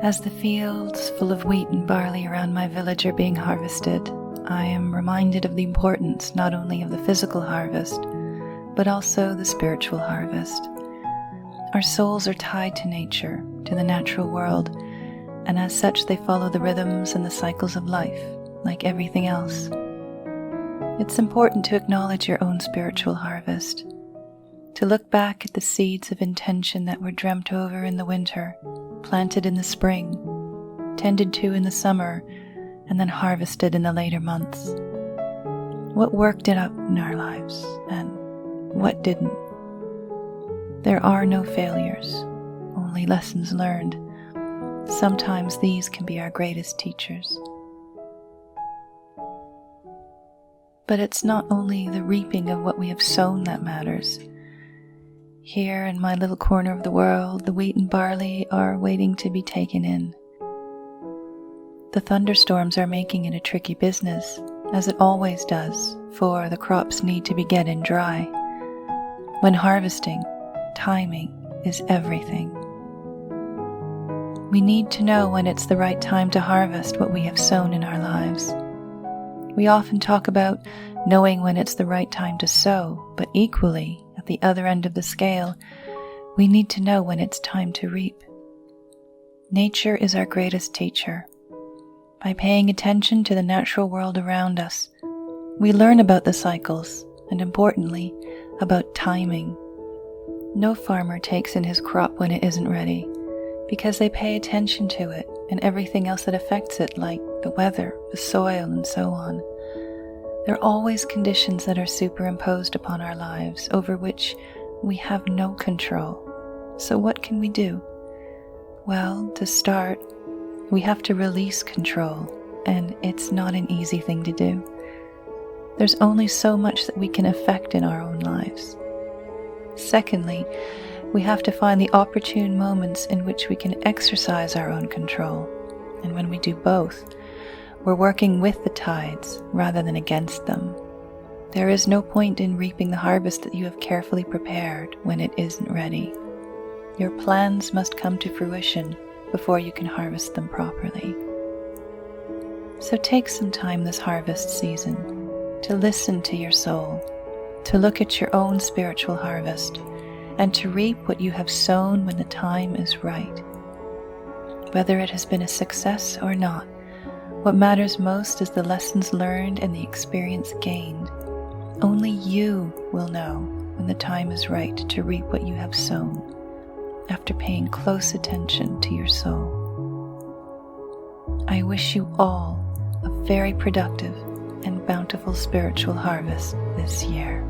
As the fields full of wheat and barley around my village are being harvested, I am reminded of the importance not only of the physical harvest, but also the spiritual harvest. Our souls are tied to nature, to the natural world, and as such they follow the rhythms and the cycles of life, like everything else. It's important to acknowledge your own spiritual harvest, to look back at the seeds of intention that were dreamt over in the winter, planted in the spring, tended to in the summer, and then harvested in the later months. What worked it up in our lives, and what didn't? There are no failures, only lessons learned. Sometimes these can be our greatest teachers. But it's not only the reaping of what we have sown that matters. Here in my little corner of the world, the wheat and barley are waiting to be taken in. The thunderstorms are making it a tricky business, as it always does, for the crops need to be getting dry. When harvesting, timing is everything. We need to know when it's the right time to harvest what we have sown in our lives. We often talk about knowing when it's the right time to sow, but equally, at the other end of the scale, we need to know when it's time to reap. Nature is our greatest teacher. By paying attention to the natural world around us, we learn about the cycles and, importantly, about timing. No farmer takes in his crop when it isn't ready, because they pay attention to it and everything else that affects it, like the weather, the soil, and so on. There are always conditions that are superimposed upon our lives over which we have no control. So what can we do? Well, to start, we have to release control, and it's not an easy thing to do. There's only so much that we can affect in our own lives. Secondly, we have to find the opportune moments in which we can exercise our own control. And when we do both, we're working with the tides rather than against them. There is no point in reaping the harvest that you have carefully prepared when it isn't ready. Your plans must come to fruition before you can harvest them properly. So take some time this harvest season to listen to your soul, to look at your own spiritual harvest, and to reap what you have sown when the time is right. Whether it has been a success or not, what matters most is the lessons learned and the experience gained. Only you will know when the time is right to reap what you have sown, after paying close attention to your soul. I wish you all a very productive and bountiful spiritual harvest this year.